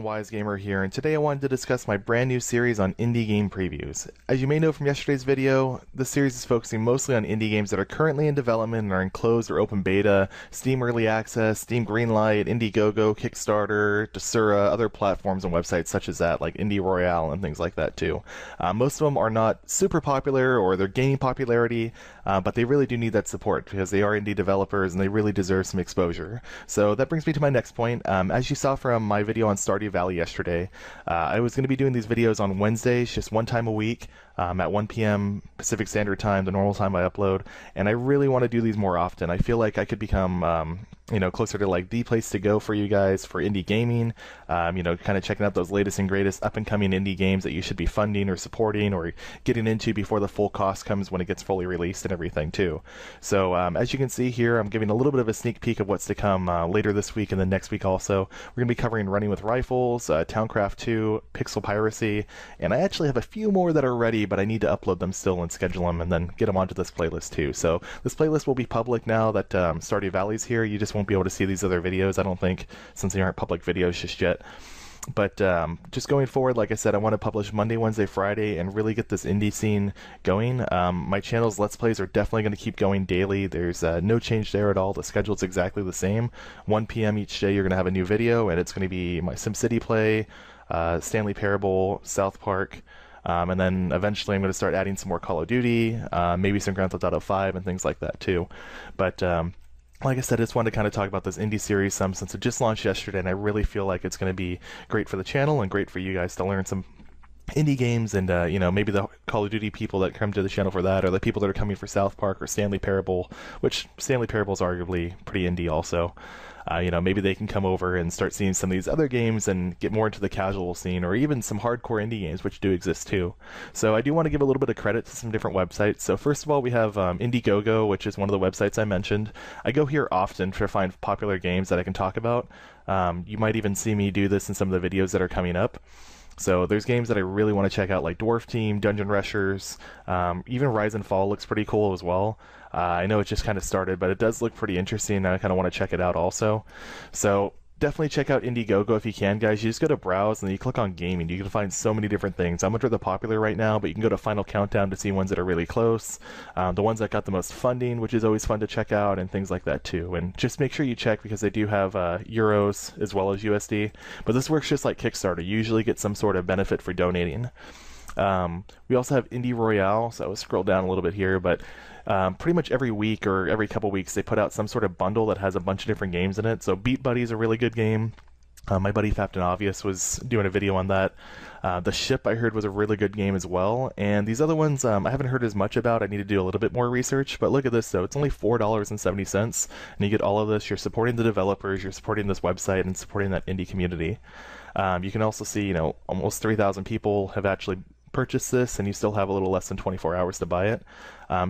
Wise Gamer here, and today I wanted to discuss my brand new series on indie game previews. As you may know from yesterday's video, this series is focusing mostly on indie games that are currently in development and are in closed or open beta, Steam Early Access, Steam Greenlight, IndieGoGo, Kickstarter, Desura, other platforms and websites such as that, like Indie Royale and things like that too. Most of them are not super popular or they're gaining popularity, but they really do need that support because they are indie developers and they really deserve some exposure. So that brings me to my next point. As you saw from my video on Stardew Valley yesterday, I was going to be doing these videos on Wednesdays, just one time a week, at 1 p.m. Pacific Standard Time, the normal time I upload, and I really want to do these more often. I feel like I could become, closer to like the place to go for you guys for indie gaming, kind of checking out those latest and greatest up-and-coming indie games that you should be funding or supporting or getting into before the full cost comes when it gets fully released and everything too. So as you can see here, I'm giving a little bit of a sneak peek of what's to come later this week and then next week also. We're going to be covering Running with Rifles, Towncraft 2, Pixel Piracy, and I actually have a few more that are ready, but I need to upload them still and schedule them and then get them onto this playlist too. So this playlist will be public now that Stardew Valley's here. You just won't be able to see these other videos, I don't think, since they aren't public videos just yet. But just going forward, like I said, I want to publish Monday, Wednesday, Friday, and really get this indie scene going. My channel's Let's Plays are definitely going to keep going daily. There's no change there at all. The schedule's exactly the same. 1 p.m. each day, you're going to have a new video, and it's going to be my SimCity play, Stanley Parable, South Park, and then eventually I'm going to start adding some more Call of Duty, maybe some Grand Theft Auto 5 and things like that too. But like I said, I just wanted to kind of talk about this indie series since it just launched yesterday, and I really feel like it's going to be great for the channel and great for you guys to learn some indie games, and maybe the Call of Duty people that come to the channel for that, or the people that are coming for South Park or Stanley Parable, which Stanley Parable is arguably pretty indie also. Maybe they can come over and start seeing some of these other games and get more into the casual scene, or even some hardcore indie games, which do exist too. So I do want to give a little bit of credit to some different websites. So first of all, we have IndieGoGo, which is one of the websites I mentioned. I go here often to find popular games that I can talk about. You might even see me do this in some of the videos that are coming up. So there's games that I really want to check out, like Dwarf Team, Dungeon Rushers, even Rise and Fall looks pretty cool as well. I know it just kind of started, but it does look pretty interesting, and I kind of want to check it out also. So definitely check out IndieGoGo if you can, guys. You just go to Browse, and then you click on Gaming. You can find so many different things. I'm under the popular right now, but you can go to Final Countdown to see ones that are really close, the ones that got the most funding, which is always fun to check out, and things like that too. And just make sure you check, because they do have euros as well as USD. But this works just like Kickstarter. You usually get some sort of benefit for donating. We also have Indie Royale, so I will scroll down a little bit here, but pretty much every week or every couple weeks they put out some sort of bundle that has a bunch of different games in it. So Beat Buddy is a really good game. My buddy Captain Obvious was doing a video on that. The Ship, I heard, was a really good game as well. And these other ones I haven't heard as much about. I need to do a little bit more research. But look at this, though. It's only $4.70, and you get all of this. You're supporting the developers, you're supporting this website, and supporting that indie community. You can also see, almost 3,000 people have actually purchase this, and you still have a little less than 24 hours to buy it.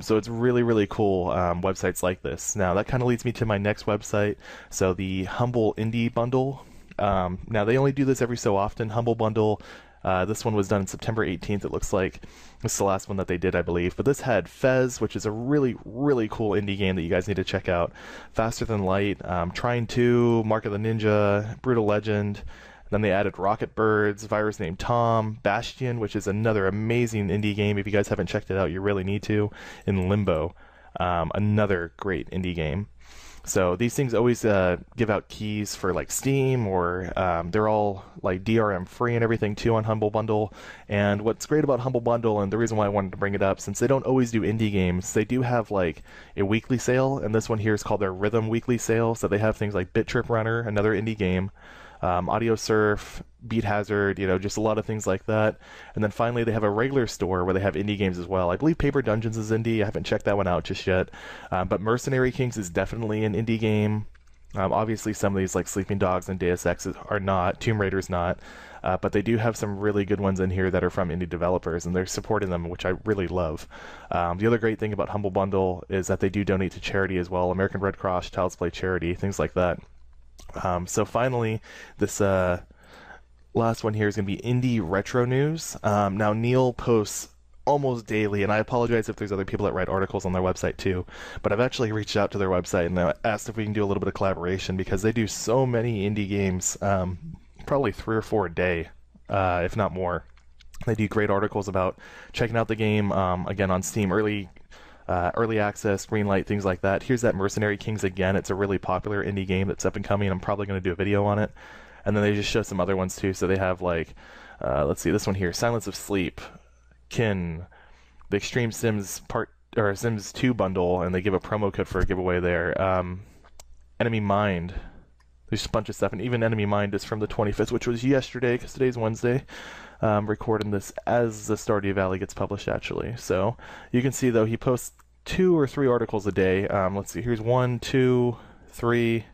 So it's really, really cool websites like this. Now that kind of leads me to my next website. So the Humble Indie Bundle. Now they only do this every so often. Humble Bundle. This one was done September 18th, it looks like. This is the last one that they did, I believe. But this had Fez, which is a really, really cool indie game that you guys need to check out. Faster Than Light, Trine 2, Mark of the Ninja, Brutal Legend. Then they added Rocket Birds, Virus Named Tom, Bastion, which is another amazing indie game. If you guys haven't checked it out, you really need to. In Limbo, another great indie game. So these things always give out keys for like Steam, or they're all like DRM free and everything too on Humble Bundle. And what's great about Humble Bundle, and the reason why I wanted to bring it up, since they don't always do indie games, they do have like a weekly sale, and this one here is called their Rhythm Weekly Sale. So they have things like Bit Trip Runner, another indie game, Audio Surf, Beat Hazard, just a lot of things like that. And then finally they have a regular store where they have indie games as well. I believe Paper Dungeons is indie. I haven't checked that one out just yet. But Mercenary Kings is definitely an indie game. Obviously some of these like Sleeping Dogs and Deus Ex are not, Tomb Raider's not, but they do have some really good ones in here that are from indie developers, and they're supporting them, which I really love. The other great thing about Humble Bundle is that they do donate to charity as well, American Red Cross, Child's Play Charity, things like that. So finally, this last one here is going to be Indie Retro News. Now Neil posts almost daily, and I apologize if there's other people that write articles on their website too, but I've actually reached out to their website and asked if we can do a little bit of collaboration, because they do so many indie games probably 3 or 4 a day, if not more. They do great articles about checking out the game, again, on Steam, early access, green light, things like that. Here's that Mercenary Kings again. It's a really popular indie game that's up and coming. I'm probably going to do a video on it. And then they just show some other ones too. So they have like, let's see, this one here, Silence of Sleep, Kin, the Extreme Sims Sims 2 bundle, and they give a promo code for a giveaway there. Enemy Mind. There's a bunch of stuff, and even Enemy Mind is from the 25th, which was yesterday, because today's Wednesday. Recording this as the Stardew Valley gets published, actually. So you can see, though, he posts 2 or 3 articles a day. Let's see, here's 1, 2, 3,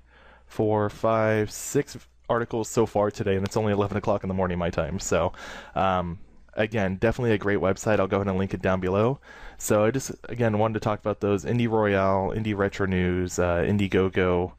4, 5, 6 articles so far today, and it's only 11 o'clock in the morning my time. So again, definitely a great website. I'll go ahead and link it down below. So I just, again, wanted to talk about those: Indie Royale, Indie Retro News, IndieGoGo,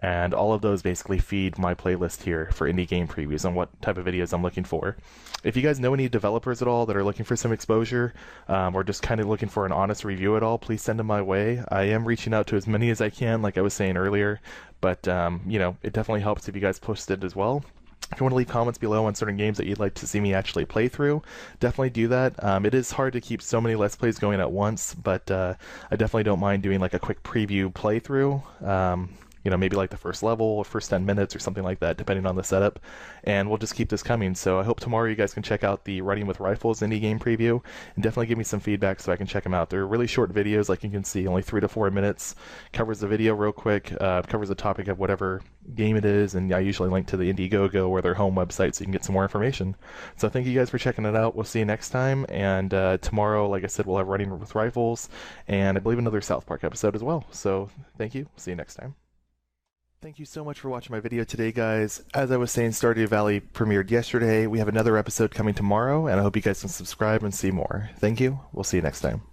and all of those basically feed my playlist here for indie game previews on what type of videos I'm looking for. If you guys know any developers at all that are looking for some exposure, or just kind of looking for an honest review at all, please send them my way. I am reaching out to as many as I can, like I was saying earlier, but you know, it definitely helps if you guys post it as well. If you want to leave comments below on certain games that you'd like to see me actually play through, definitely do that. It is hard to keep so many Let's Plays going at once, but I definitely don't mind doing like a quick preview playthrough. You know, maybe like the first level or first 10 minutes or something like that, depending on the setup. And we'll just keep this coming. So I hope tomorrow you guys can check out the Running with Rifles indie game preview, and definitely give me some feedback so I can check them out. They're really short videos, like you can see, only 3 to 4 minutes. Covers the video real quick, covers the topic of whatever game it is, and I usually link to the IndieGoGo or their home website so you can get some more information. So thank you guys for checking it out. We'll see you next time. And tomorrow, like I said, we'll have Running with Rifles, and I believe another South Park episode as well. So thank you. See you next time. Thank you so much for watching my video today, guys. As I was saying, Stardew Valley premiered yesterday. We have another episode coming tomorrow, and I hope you guys can subscribe and see more. Thank you. We'll see you next time.